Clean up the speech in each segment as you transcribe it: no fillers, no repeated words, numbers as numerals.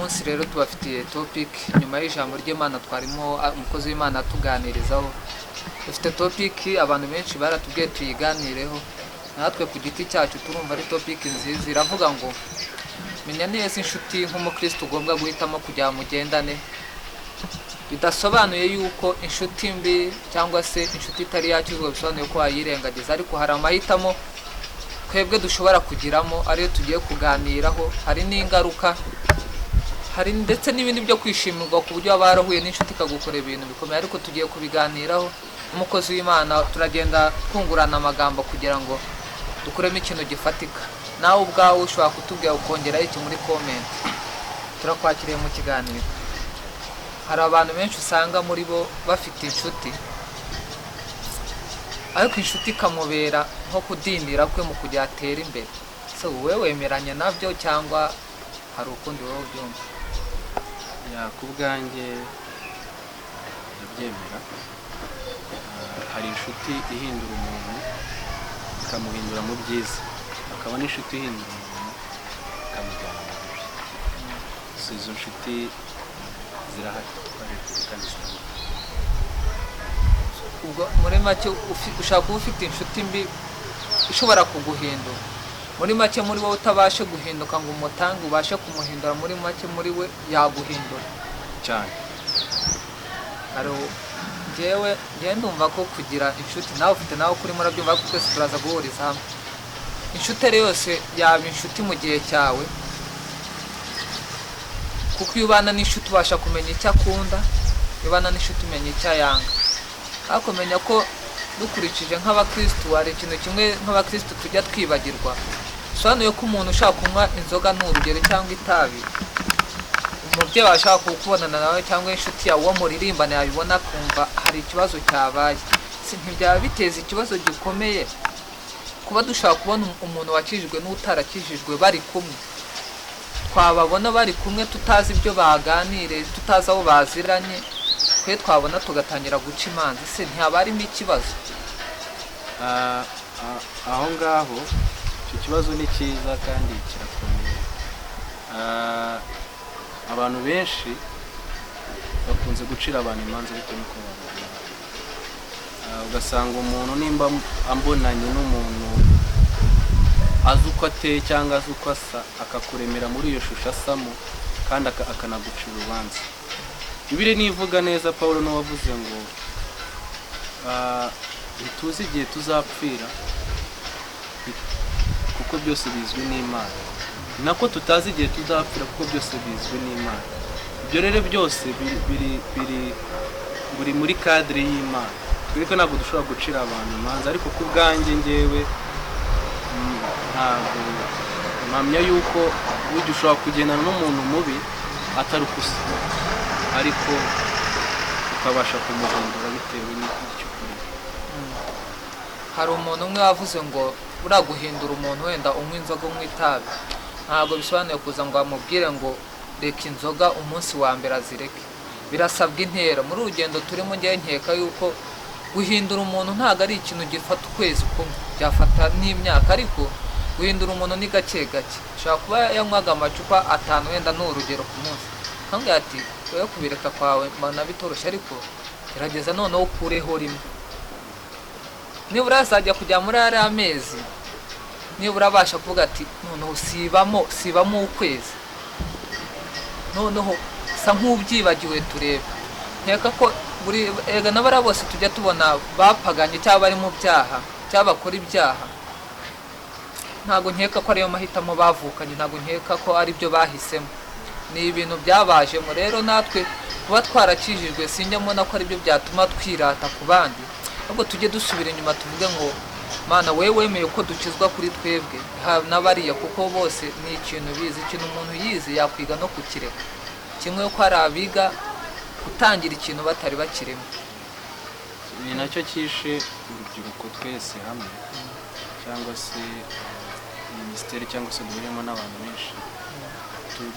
munsi rero tubafitiye topic nyuma y'ijambo ry'Imana twarimo umukozi w'Imana tuganirizaho. Dufite topic abantu benshi baratubwiye tuyiganireho, natwe ku giti cyacu turumva ari topic nziza. Iravuga ngo menya neza inshuti nk'umukristo ugomba guhitamo kugira mugendane. Bidasobanuye yuko inshuti mbi cyangwa se inshuti itari yakizwe bisobanuye ko wayirengagiza, ariko hari amahitamo twebwe dushobora kugiramo ariyo tugiye kuganiraho. Hari n'ingaruka, hari ndetse n'ibindi byo kwishimirwa ku buryo waba warahuye n'inshuti ikagukora ibintu bikomeye, ariko tugiye kubiganiraho. Umukozi w'Imana turagenda twungurana amagambo kugira ngo dukuremo ikintu gifatika. Nawe ubwawe ushobora kutubwira ukongeraho iki muri comment. Turakwakiriye mu kiganiro. Hari abantu benshi usanga muri bo bafite inshuti, ariko inshuti ikamubera nko kudindira kwe mu kujya atera imbere. So wowe wemeranya nabyo cyangwa hari ukundi wowe ubyumva? Ku bwanjye ndabyemera. Hari inshuti ihindura umuntu ikamuhindura mu byiza, hakaba n'inshuti ihindura umuntu ikamujyana mu bibi. Izo nshuti zirahari kandi zitandukanye. Ubwo muri make ushaka kuba ufite inshuti mbi ishobora kuguhindura. Muri make muri wowe utabashe guhinduka ngo umutange ubashe kumuhindura, muri make muri we yaguhindura cyane. Njyewe ndumva ko kugira inshuti, nawe ufite nawe kuri murabyumva ko twese turaza guhuriza hamwe. Inshuti yose yaba inshuti mu gihe cyawe, kuko iyo ubana n'inshuti ubasha kumenya icyo akunda, iyo ubana n'inshuti umenya icyo yanga. Ariko menya ko dukurikije nk'abakristo hari ikintu kimwe nk'abakristo tujya twibagirwa. Bisobanuye ko umuntu ushaka kunywa inzoga n'urugero cyangwa itabi, umubyeyi washaka kukubonana nawe cyangwa inshuti yawe uwo muririmbana yabibona kumva hari ikibazo cyabaye. Ntibyaba biteza ikibazo gikomeye kuba dushaka kubona umuntu wakijijwe n'utarakijijwe bari kumwe, twababona bari kumwe tutazi ibyo baganire, tutazi aho baziranye, twe twabona tugatangira guca imanza. Ntihaba harimo ikibazo aho ngaho? Icyo kibazo ni cyiza kandi kirakomeye. Abantu benshi bakunze gucira abantu imanza bitewe n'uko bababona. Ugasanga umuntu nimba ambonanye n'umuntu azi uko ateye cyangwa azi uko asa, akakuremera muri iyo shusho asamo kandi akanagucira urubanza. Bibiliya nivuga neza, Pawulo n'uwavuze ngo ntituzi igihe tuzapfira kuko byose bizwi n'Imana. Nako tutazi igihe tuzapfira kuko byose bizwi n'Imana. Ibyo rero byose biri muri cadre y'Imana. Twebwe ntabwo dushobora gucira abantu imanza, ariko ku bwanjye njyewe ntabwo mpamya yuko ujya ushobora kugendana n'umuntu mubi atari ukusa, ariko ukabasha kumuhindura bitewe n'icyo ukora. Hari umuntu umwe wavuze ngo uraguhindura umuntu wenda unywa inzoga unywa itabi, ntabwo bisobanuye kuza ngo amubwire ngo reka inzoga umunsi wa mbere azireke. Birasabwa intera. Muri urugendo turimo njyewe nkeka yuko guhindura umuntu ntabwo ari ikintu gifata ukwezi kumwe, byafata n'imyaka, ariko guhindura umuntu ni gake gake. Ushobora kuba yanywaga amacupa 5 wenda n'urugero ku munsi, kandi ati wowe kubireka kwawe mbona bitoroshye, ariko gerageza noneho ukureho rimwe. Nibura azajya kujya muri ari amezi, nibura abasha kuvuga ati noneho sibamo ukwezi, noneho sa nk'ubyibagiwe turebe. Nkeka ko buri n'abara bose tujya tubona bapaganye cyangwa bari mu byaha cyangwa bakora ibyaha, ntabwo nkeka ko ariyo mahitamo bavukanye, ntabwo nkeka ko ari byo bahisemo. Ni ibintu byabajemo. Rero natwe kuba twarakijijwe sinjya mbona ko ari byo byatuma twirata ku bandi, ahubwo tujye dusubira inyuma tuvuge ngo Mana wewe wemeye ko dukizwa kuri twebwe n'abariya, kuko bose ni ikintu bizi. Ikintu umuntu yize yakwiga no kukireka, kimwe ko hari abiga gutangira ikintu batari bakirimo. Ni nacyo kishe urubyiruko twese hamwe, cyangwa se minisiteri cyangwa se duhuriyemo n'abantu benshi.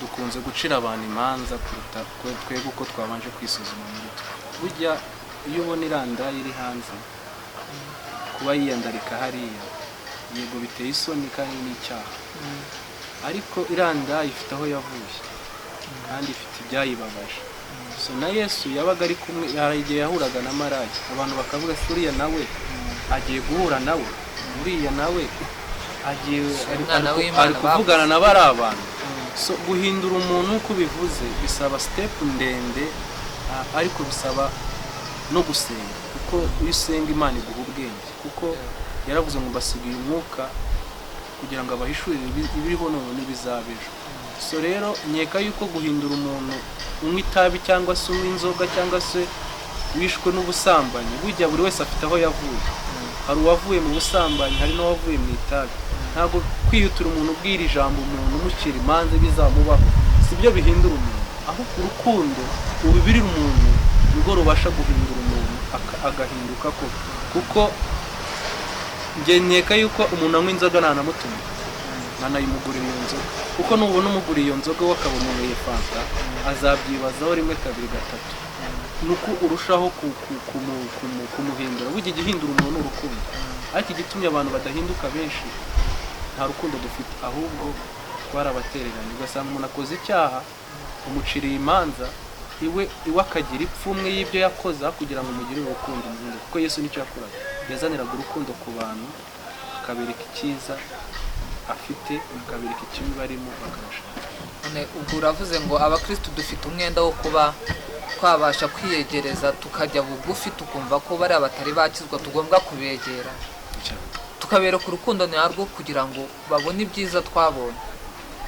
Dukunze gucira abantu imanza kuruta twebwe uko twabanje kwisuzuma muri twe. Burya iyo ubona iranda iri hanze, kuba yiyandarika hariya, yego biteye isoni kandi n'icyaha, ariko iranda ifite aho yavuye. kandi ifite ibyayibabaje. So na Yesu yabaga ari kumwe, hari igihe yahuraga na marayika, abantu bakavuga ati uriya nawe agiye guhura nawe, uriya nawe agiye ari kuvugana na bari abantu. So guhindura umuntu uko bivuze bisaba step ndende, ariko bisaba no gusenga, kuko iyo usenga Imana iguha ubwenge, kuko yaravuze ngo mbasigiye umwuka kugira ngo abahishurire ibiriho none n'ibizabejo. So rero nkeka yuko guhindura umuntu unywa itabi cyangwa se unywa inzoga cyangwa se wishwe n'ubusambanyi, burya buri wese afite aho yavuye. Hari uwavuye mu busambanyi, hari n'uwavuye mu itabi. Ntabwo kwiyutura umuntu ubwira ijambo umuntu umucira imanza bizamubaho, sibyo bihindura umuntu, ahubwo urukundo ubibirira umuntu nirwo rubasha guhindura umuntu agahinduka kuko nkeka yuko umuntu anywa inzoga ntanamutuma, ntanayimugurira iyo nzoga, kuko nubona umuguriye iyo nzoga we akaba umuntu fanta azabyibazaho rimwe kabiri gatatu, nuko urushaho kumuhindura. Burya igihindura umuntu urukundo, ariko igitumye abantu badahinduka benshi nta rukundo dufite, ahubwo twarabatereranye. Ugasanga umuntu akoze icyaha umuciriye imanza, iwe akagira ipfunwe y'ibyo yakoze kugira ngo umugirire urukundo umuhinde, kuko Yesu nicyo yakoraga, yazaniraga urukundo ku bantu, akabereka icyiza afite, akabereka ikibi barimo bakabashaka. Ubwo uravuze ngo abakristo dufite umwenda wo kuba twabasha kwiyegereza tukajya bugufi, tukumva ko bari abatari bakizwa tugomba kubegera, tukabereka urukundo nyarwo kugira ngo babone ibyiza twabonye.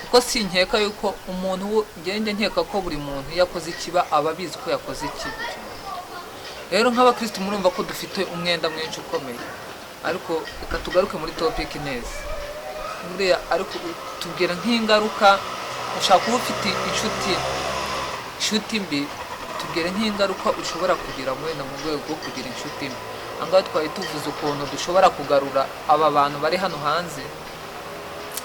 Kuko si nkeka yuko umuntu ngenge nkeka ko buri muntu yakoze ikiba aba abizi ko yakoze ikibi. Rero nk'abakristo murumva ko dufite umwenda mwinshi ukomeye, ariko reka tugaruke muri topic neza. Buriya ariko tubwira nk'ingaruka ushaka kuba ufite inshuti mbi, tubwire nk'ingaruka ushobora kugira mwenda mu rwego rwo kugira inshuti mbi. Angaho twari tuvuze ukuntu dushobora kugarura aba bantu bari hano hanze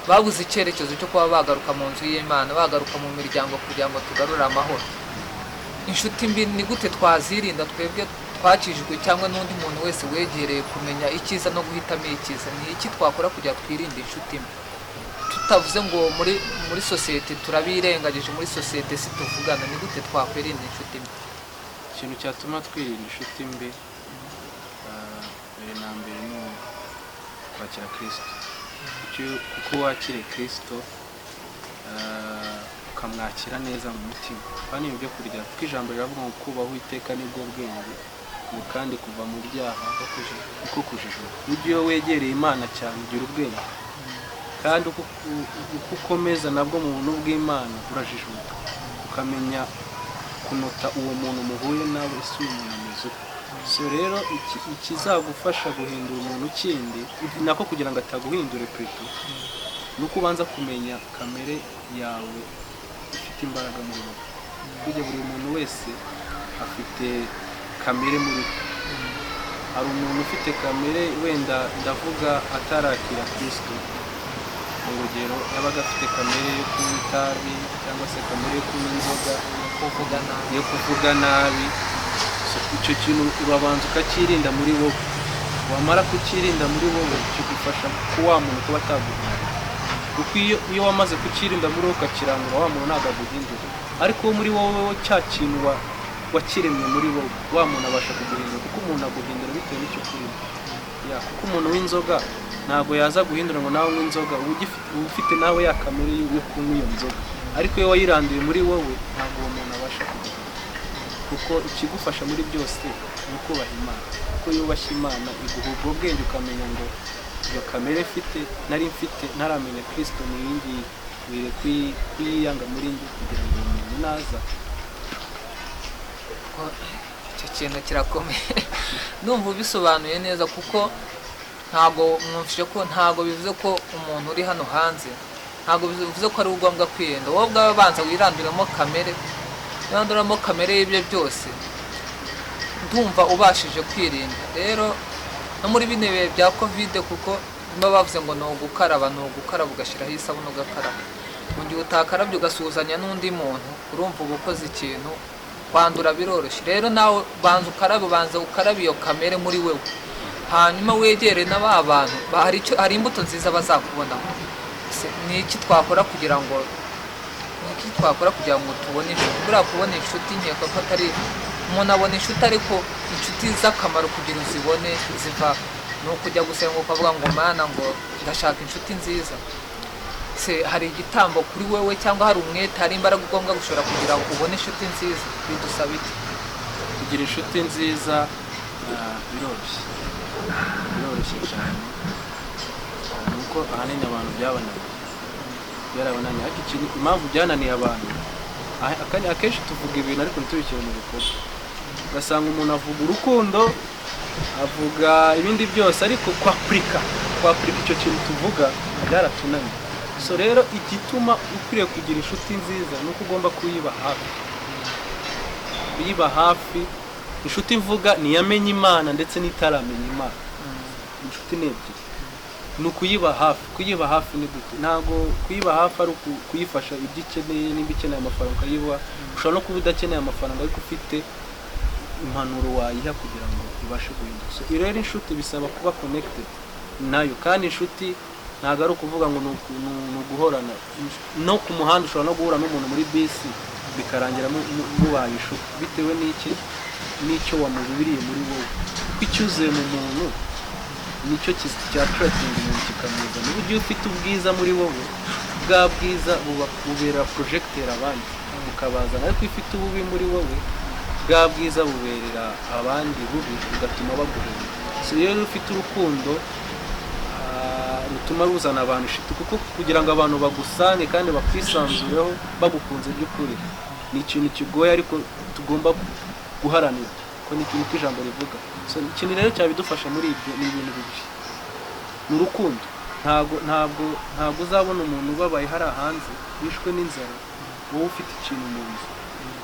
babuze icyerekezo cyo kuba bagaruka mu nzu y'Imana, bagaruka mu miryango kugira ngo tugarure amahoro. Inshuti mbi ni gute twazirinda twebwe twakijwe, cyangwa n'undi muntu wese wegereye kumenya icyiza no guhitamo icyiza? Ni iki twakora kugira twirinde inshuti mbi? Tutavuze ngo muri sosiyete turabirengagije, muri sosiyete si tuvugana, ni gute twakwirinda inshuti mbi? Ikintu cyatuma twirinda inshuti mbi mbere na mbere ni kwakira Kristo. Kuko wakire Kristo ukamwakira neza mu mutima, kandi ibyo kurya, kuko ijambo riravuga ngo kubaho Uwiteka nibwo bwenge, kandi kuva mu byaha uko kujijuka. Iyo wegereye Imana cyane ugira ubwenge, kandi uko ukomeza nabwo mu buntu bw'Imana urajijuka, ukamenya kunota uwo muntu muhuye nawe isi umuntu. So rero ikizagufasha guhindura umuntu kindi nako kugira ngo ataguhindure peto, nuko ubanza kumenya kamere yawe ifite imbaraga muri wowe. Burya buri muntu wese afite kamere muri we. Hari umuntu ufite kamere, wenda ndavuga atarakira Kristo, urugero yabaga afite kamere yo kunywa itabi cyangwa se kamere yo kunywa inzoga, yo kuvuga nabi. Icyo kintu urabanza ukakirinda muri wowe, wamara kukirinda muri wowe kigufasha kuko wa muntu kuba ataguhindura, kuko iyo wamaze kukirinda muri wowe ukakirangura, wa muntu ntabwo aguhindura. Ariko muri wowe cya kintu wakiremye muri wowe, wa muntu abasha kuguhindura, kuko umuntu aguhindura bitewe n'icyo kurimo. Kuko umuntu w'inzoga ntabwo yaza guhindura ngo nawe w'inzoga uba ufite nawe ya kamere yo kunywa iyo nzoga, ariko iyo wayiranduye muri wowe ntabwo uwo muntu abasha kuguhindura. Kuko ikigufasha muri byose ni ukubaha Imana, kuko yubashye Imana iguha ubwo bwenge ukamenya ngo iyo kamere nari mfite ntaramenya Kristo, ni iyi ngiyi wire kwiyanga muri njye kugira ngo umuntu naza. Icyo kintu kirakomeye ndumva ubisobanuye neza, kuko ntabwo mwumvise ko ntabwo bivuze ko umuntu uri hano hanze, ntabwo bivuze ko ari ngombwa kwirinda. Wowe ubwawe banza wiranduremo kamere, yanduramo kamere y'ibyo byose, ndumva ubashije kwirinda. Rero no muri bino bihe bya Covid, kuko baba bavuze ngo ni ugukaraba ugashyiraho isabune ugakaraba, mu gihe utakarabye ugasuhuzanya n'undi muntu, urumva uba ukoze ikintu, kwandura biroroshye. Rero nawe banza ukarabe iyo kamere muri wewe, hanyuma wegere n'aba bantu, hari imbuto nziza bazakubonaho. Ni iki twakora kugira ngo iki twakora kugira ngo tubone inshuti. Buriya kubona inshuti nkeka ko atari umuntu abona inshuti, ariko inshuti z'akamaro kugira uzibone ziva ni ukujya gusenga ukavuga ngo mana ngo ndashaka inshuti nziza. Se hari igitambo kuri wewe cyangwa hari umwete, hari imbaraga ugomba gushora kugira ngo ubone inshuti nziza? Bidusaba iki? Kugira inshuti nziza biroroshye cyane, nuko ahanini abantu byarabananiye. Ariko ikintu impamvu byananiye abantu akenshi tuvuga ibintu ariko ntitubishyire mu bikorwa. Ugasanga umuntu avuga urukundo, avuga ibindi byose, ariko kwapurika icyo kintu tuvuga byaratunaniye. So rero igituma ukwiriye kugira inshuti nziza ni uko ugomba kuyiba hafi. Inshuti mvuga ni iyamenya Imana ndetse n'itaramenya Imana. Inshuti ni ebyiri. Ni ukuyiba hafi ni gute? Ntabwo kuyiba hafi ari kuyifasha ibyo ikeneye. Nimba ikeneye amafaranga ukayiba, ushobora no kuba udakeneye amafaranga ariko ufite impanuro wayiha kugira ngo ibashe guhinduka. So rero inshuti bisaba kuba connected nayo, kandi inshuti ntabwo ari ukuvuga ngo ni uguhorana. No ku muhanda ushobora no guhura n'umuntu muri bisi bikarangira mubaye inshuti bitewe n'icyo wamubiriye muri wowe. Kuko icyuzuye mu muntu nicyo cyaturatinga umuntu kikamuzana. Niba ugiye ufite ubwiza muri wowe, bwa bwiza bubera projecteur abandi bukabazana, ariko ufite ububi muri wowe, bwa bwiza buberera abandi bubi bigatuma baguhenda. So rero ufite urukundo rutuma ruzana abantu inshuti, kuko kugira ngo abantu bagusange kandi bakwisanzureho bagukunze by'ukuri ni ikintu kigoye, ariko tugomba guharanira ko ni ikintu cy'ijambo rivuga. So ikintu rero cyabidufasha muri ibyo ni ibintu bibiri: ni urukundo. Ntabwo uzabona umuntu ubabaye hari hanze wishwe n'inzara wowe ufite ikintu mu nzu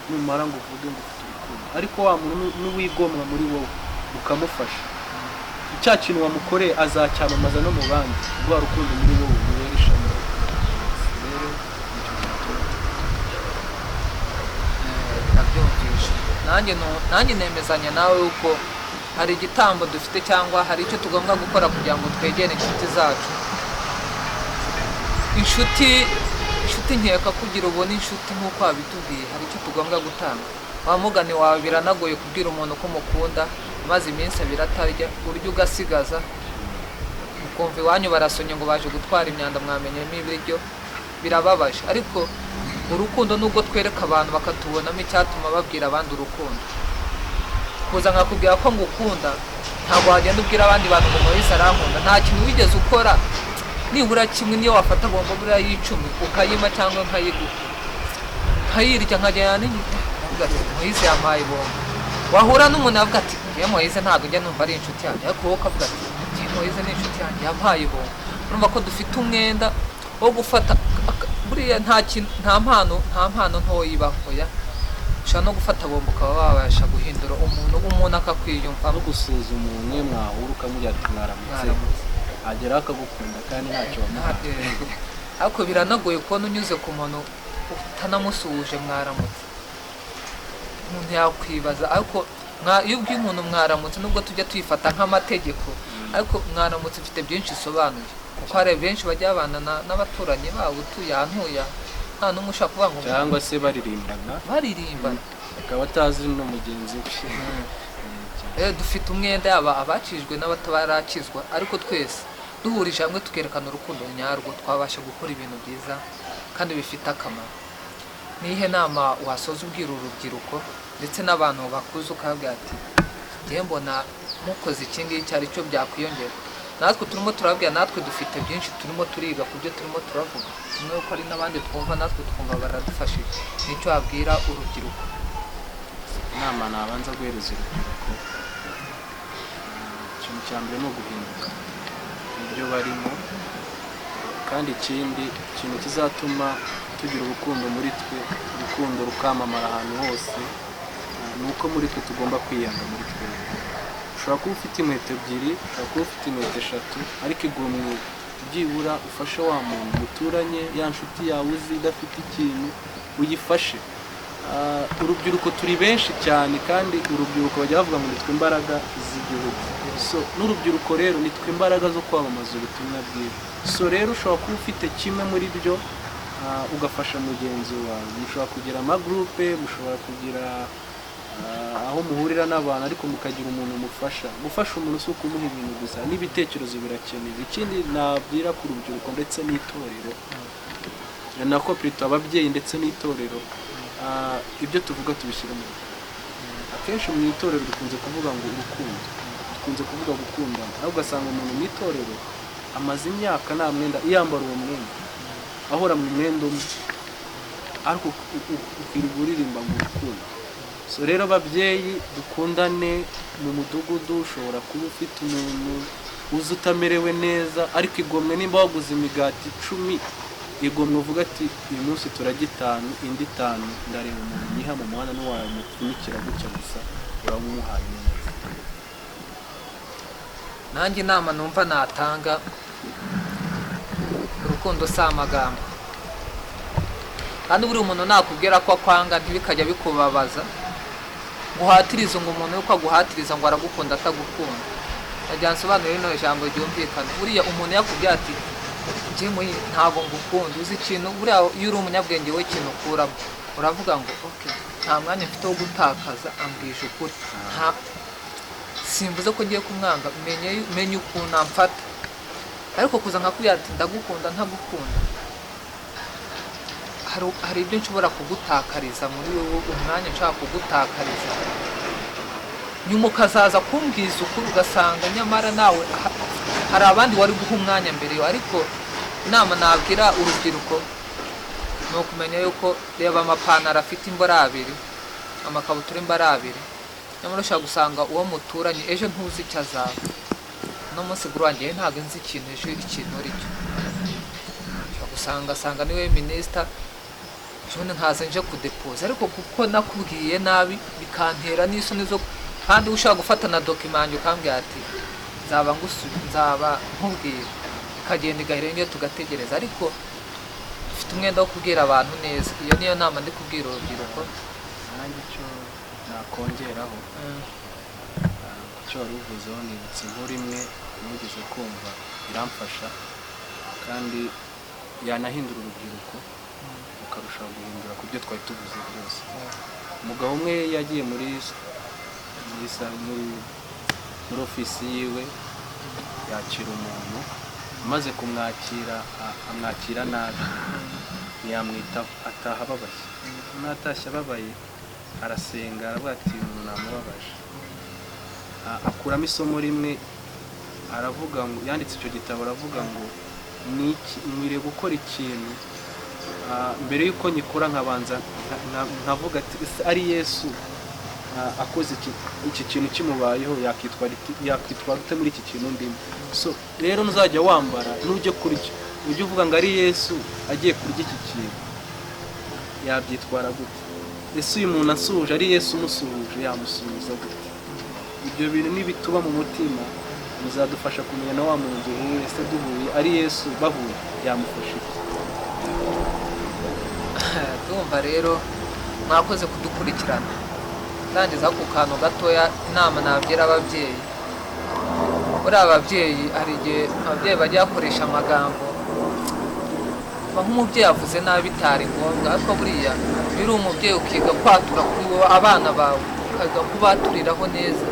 numara ngo uvuge ngo ufite urukundo, ariko wa muntu n'uwigomwa muri wowe ukamufasha, icya kintu wamukoreye azacyamamaza no mu bandi. Rwa rukundo muri wowe rubera ishema. Rero nabyumvishe. Nanjye nemezanya nawe yuko hari igitambo dufite cyangwa hari icyo tugomba gukora kugira ngo twegere inshuti zacu. Inshuti nkeka kugira ubone inshuti nk'uko wabitubwiye, hari icyo tugomba gutanga. Wa mugani wawe biranagoye kubwira umuntu ko umukunda maze iminsi abiri atarya, urya ugasigaza, ukumva iwanyu barasonye ngo baje gutwara imyanda mwamenyemo ibiryo. Birababaje, ariko urukundo nubwo twereka abantu bakatubonamo icyatuma babwira abandi urukundo. Kuza nkakubwira ko ngukunda, ntabwo wagenda ubwira abandi bantu ngo Moise arankunda. Nta kintu wigeze ukora, nibura kimwe niyo wafata bombo buriya y'icumi ukayima cyangwa nkayirya nkajyana n'inyita avuga ati Moise yampaye bombo. Wahura n'umuntu avuga ati ngiye Moise ntabwo njya numva ari inshuti yanjye, ariko wowe ukavuga ati ngiye Moise ni inshuti yanjye yampaye bombo. Urumva ko dufite umwenda wo gufata buriya nta mpano ntoya ibaho ya. Ushobora no gufata bombo ukaba wabasha guhindura umuntu akakwiyumva no gusuzuma umwe mwahura ukamubwira ati mwaramutse, agera akagukunda kandi ntacyo wamuhaye. Ariko biranagoye kubona unyuze ku muntu utanamusuhuje mwaramutse. Umuntu yakwibaza, ariko iyo ubwiye umuntu mwaramutse, nubwo tujya tuyifata nk'amategeko, ariko mwaramutse ifite byinshi isobanuye. Kuko hari benshi bajya babana n'abaturanyi babo utuye ahantu nta n'umwe ushaka kuvuga ngo cyangwa se baririmbana akaba atazi no mugenzi we. Dufite umwenda yaba abakijwe n'abatabarakizwa, ariko twese duhurije hamwe tukerekana urukundo nyarwo, twabasha gukora ibintu byiza kandi bifite akamaro. Nihe nama wasoza ubwira urubyiruko ndetse n'abantu bakuze ukabwira ati ngiye mbona mukoze iki ngiki ari cyo byakwiyongera? Natwe turimo turabwira, natwe dufite byinshi turimo turiga ku byo turimo turavuga, kimwe uko ari n'abandi twumva natwe twumva baradufashije. Nicyo wabwira urubyiruko? Inama nabanza guhereza urubyiruko, ikintu cya mbere ni uguhinduka ibyo barimo, kandi ikindi kintu kizatuma tugira urukundo muri twe, urukundo rukamamara ahantu hose, ni uko muri twe tugomba kwiyanga muri twe. Ushobora kuba ufite inkweto ebyiri, ushobora kuba ufite inkweto eshatu, ariko igomwe byibura ufashe wa muntu muturanye, ya nshuti yawe uzi idafite ikintu, uyifashe. Urubyiruko turi benshi cyane, kandi urubyiruko bajya bavuga ngo nitwe imbaraga z'igihugu. So n'urubyiruko rero nitwe imbaraga zo kwamamaza ubutumwa bwiza. So rero ushobora kuba ufite kimwe muri byo, ugafasha mugenzi wawe. Mushobora kugira amagroupe, mushobora kugira aho muhurira n'abantu, ariko mukagira umuntu mufasha. Gufasha umuntu si ukumuha ibintu gusa, n'ibitekerezo birakenewe. Ikindi nabwira ku rubyiruko ndetse n'itorero, nako plutôt ababyeyi ndetse n'itorero, ibyo tuvuga tubishyira mu akenshi mu itorero dukunze kuvuga ngo urukundo, dukunze kuvuga gukundana, aho ugasanga umuntu mu itorero amaze imyaka nta mwenda yambara uwo mwenda, ahora mu mwenda umwe, ariko ukwiriye uririmba mu rukundo. So rero ababyeyi dukundane. Mu mudugudu ushobora kuba ufite umuntu uzi utamerewe neza, ariko igomwe nimba waguze imigati 10, igomwe uvuga ati uyu munsi turajya 5, indi 5 ndareba umuntu nyiha mu mwana n'uwawe mupfunikira gutya gusa uramuhaye neza. nanjye inama numva natanga, urukundo si amagambo, kandi buri umuntu nakubwira ko akwanga ntibikajya bikubabaza, guhatiriza ngo umuntu yuko aguhatiriza ngo aragukunda atagukunda. Najya nsobanura rino ijambo ryumvikana. Buriya umuntu yakubwira ati njyewe ntabwo ngukunda, uzi ikintu buriya iyo uri umunyabwenge we ikintu ukuramo uravuga ngo okay, nta mwanya mfite wo gutakaza, ambwije ukuri, simvuze ko ngiye kumwanga, menye ukuntu amfata. Ariko kuza nkakubwira ati ndagukunda ntagukunda, hari ibyo nshobora kugutakariza muri wowe, umwanya nshaka kugutakariza, nyuma ukazaza kumbwiza ukuri ugasanga nyamara nawe hari abandi wari guha umwanya mbere. Ariko inama nabwira urubyiruko ni ukumenya yuko reba amapantaro afite imbara 2, amakabutura imbara 2, nyamara ushaka gusanga uwo muturanye ejo ntuzi icyo azaba. No munsi gurangiye ntabwo nzi ikintu ejo ikintu ari cyo, ushaka gusanga niwe minister jone nkaza nje kudepoza, ariko kuko nakubwiye nabi bikantera n'isoni zo, kandi ushaka gufata na document ukambwira ati nzaba nkubwira, ikagenda igahirenge tugategereza. Ariko ufite umwenda wo kubwira abantu neza. Iyo niyo nama ndi kubwira urubyiruko. Nanjye icyo nakongeraho, icyo wari uvuzeho nibutse inkuru imwe nigeze kumva iramfasha, kandi yanahindura urubyiruko ukarushaho guhindura ku byo twari tuvuze byose. Umugabo umwe yagiye muri ofisi yiwe yakira umuntu, amaze kumwakira amwakira nabi, ntiyamwitaho, ataha ababaye. Natashye ababaye arasenga, aravuga ati umuntu namubabaje. Akuramo isomo rimwe, aravuga ngo, yanditse icyo gitabo, aravuga ngo nkwiriye gukora ikintu, mbere yuko nyikora nkabanza nkavuga ati ari Yesu akoze iki kintu kimubayeho, yakwitwara ute muri iki kintu ndimo. So rero nuzajya wambara n'ujye kurya, ujye uvuga ngo ari Yesu agiye kurya iki kintu, yabyitwara gute? Ese uyu muntu asuje, ari Yesu umusuhuje, yamusubiza gute? Ibyo bintu nibituba mu mutima bizadufasha kumenya na wa muntu duhuye, ese duhuye ari Yesu, bahuye yamufasha iki? Ndumva rero mwakoze kudukurikirana. Ndangiza ku kantu gatoya, inama nabyira ababyeyi. Buri ababyeyi hari igihe ababyeyi bajya bakoresha amagambo, nk'umubyeyi avuze nabi bitari ngombwa, ariko buriya iyo uri umubyeyi ukiga kwatura kuri wowe abana bawe, ukaga kubaturiraho neza,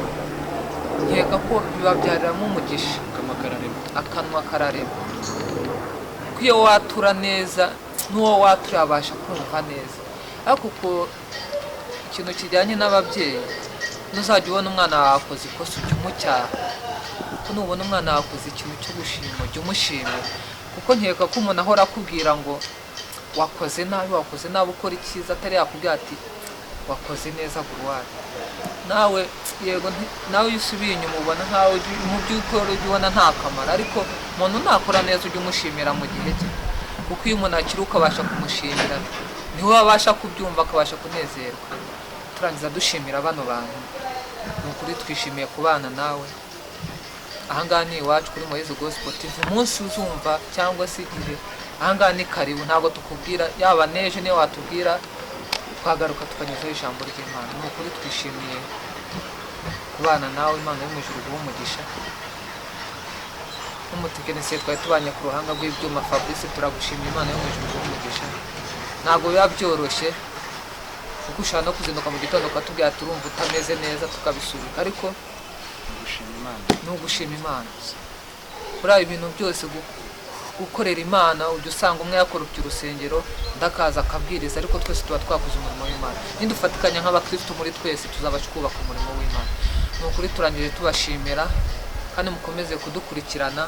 nkeka ko bibabyariramo umugisha, akanwa kararema. Kuko iyo watura neza n'uwo watura abasha kumva neza. Ariko ko ikintu kijyanye n'ababyeyi, ntuzajya ubona umwana wawe akoze ikosa ujya umucyaha, kuko nubona umwana wawe akoze ikintu cyo gushima ujya umushimira. Kuko nkeka ko umuntu ahora akubwira ngo wakoze nabi, ukora icyiza, atari yakubwira ati wakoze neza buruwari. Nawe yego, nawe iyo usubiye inyuma ubona nkaho mu by'ukuri ujya ubona nta kamaro, ariko umuntu nakora neza ujya umushimira mu gihe cye. Kuko iyo umuntu akiri ukabasha kumushimira, niwe wabasha kubyumva akabasha kunezerwa. Turangiza dushimira bano bantu, ni ukuri twishimiye kubana nawe. Ahangaha ni iwacu kuri MOISE Gospel TV. Umunsi uzumva cyangwa se igihe, ahangaha ni karibu, ntabwo tukubwira, yaba neje niyo watubwira twagaruka tukanyuzaho ijambo ry'Imana. Ni ukuri twishimiye kubana nawe. Imana yo mu ijuru iguhe umugisha. n'umutekinisiye twari tubanye ku ruhanga rw'ibyuma Fabrice, turagushimira Imana yo mu ijuru umugisha. Ntabwo biba byoroshye kuko ushaka no kuzinduka mu gitondo ukatubwira turumva utameze neza tukabisubika, ariko ni ugushima Imana. Buriya ibintu byose gukorera Imana, ujya usanga umwe yakorupye urusengero ndakaza akabwiriza, ariko twese tuba twakoze umurimo w'Imana. Nidufatikanya nk'abakristo muri twese tuzabasha kubaka umurimo w'Imana. Ni ukuri turangije tubashimira kandi mukomeze kudukurikirana,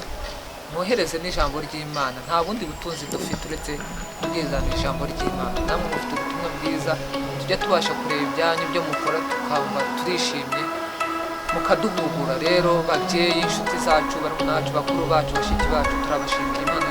mwohereze n'ijambo ry'Imana. Nta bundi butunzi dufite uretse kubwizana ijambo ry'Imana. Namwe mufite ubutumwa bwiza, tujya tubasha kureba ibyanyu byo mukora tukaba turishimye, mukaduhugura. Rero babyeyi, inshuti zacu, barumuna bacu, bakuru bacu, bashiki bacu, turabashimira Imana.